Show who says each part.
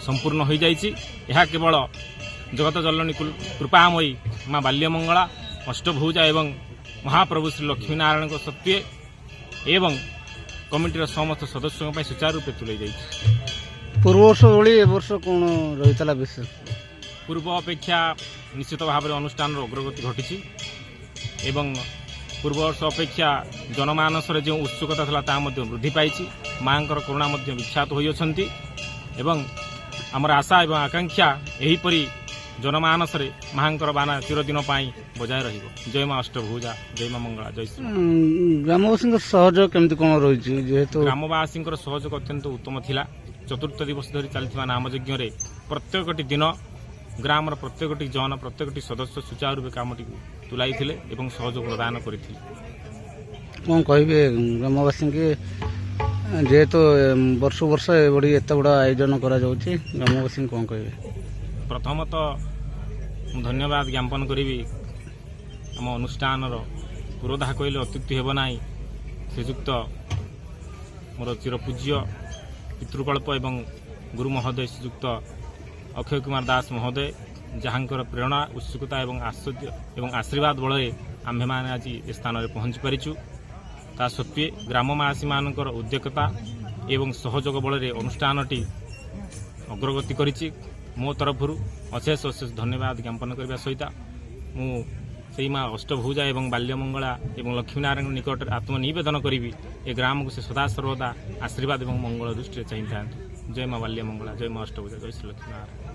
Speaker 1: संपूर्ण हो जाइए। यह केवल जगत जननी कृपामयी माँ बाल्यमंगला अष्टभुजा एवं महाप्रभु श्री लक्ष्मीनारायण शक्ति एवं कमिटीर समस्त सदस्यों सुचारू रूपे तुलाई जाइए।
Speaker 2: पूर्व वर्ष भली ए वर्ष कौन रही विशेष
Speaker 1: पूर्व अपेक्षा निश्चित भाव में अनुष्ठान अग्रगति घटी एवं पूर्व वर्ष अपेक्षा जनमानस जो उत्सुकता था वृद्धि पाई माँ करुणा विख्यात होती एवं आमर आशा एवं आकांक्षा यहीपरी जनमानस माँ बाना चिरदिन बजाय रही। जय माँ अष्टभुजा, जय माँ मंगला, जय श्री।
Speaker 2: ग्रामवासी सहयोग केमती कौन रही जेहेतु
Speaker 1: ग्रामवासी सहयोग अत्यंत उत्तम थिला। चतुर्थ दिवस धरी चलता नामयज्ञ प्रत्येक दिन ग्रामर प्रत्येक जन प्रत्येक सदस्य सुचारू रूपे कामटी तुलाई एवं सहयोग प्रदान करते।
Speaker 2: कौन कहे ग्रामवासी के जेहेतु वर्ष वर्ष एभली एत बड़ा आयोजन ग्रामवासी कौन कहे?
Speaker 1: प्रथमतः धन्यवाद ज्ञापन करी आम अनुष्ठान पुरोधा कहले अत्युक्ति हेब ना। श्रीजुक्त मोर चिरपूज्य पितृकल्प एवं गुरु महोदय श्रीजुक्त अक्षय कुमार दास महोदय जहाँकर प्रेरणा उत्सुकता एवं आश्चर्य एवं आशीर्वाद बल आम्भे मैंने आज ए स्थान में पहुँची पारिछु। ता सत्वे ग्रामवासी मानकर उद्यकता एवं सहयोग बल अनुष्ठानटी अग्रगति करिछि। मो तरफ अशेष अशेष धन्यवाद ज्ञापन करने सहित मुझे माँ अष्टभुजा एवं बाल्यमंगला एवं लक्ष्मीनारायण निकट आत्मनिवेदन करी ए ग्राम को से सदा सर्वदा आशीर्वाद एवं मंगल दृष्टि चाहिए था। जय माँ बाल्यमंगला, जय माँ अष्टभुजा, जय श्री लक्ष्मीनारायण।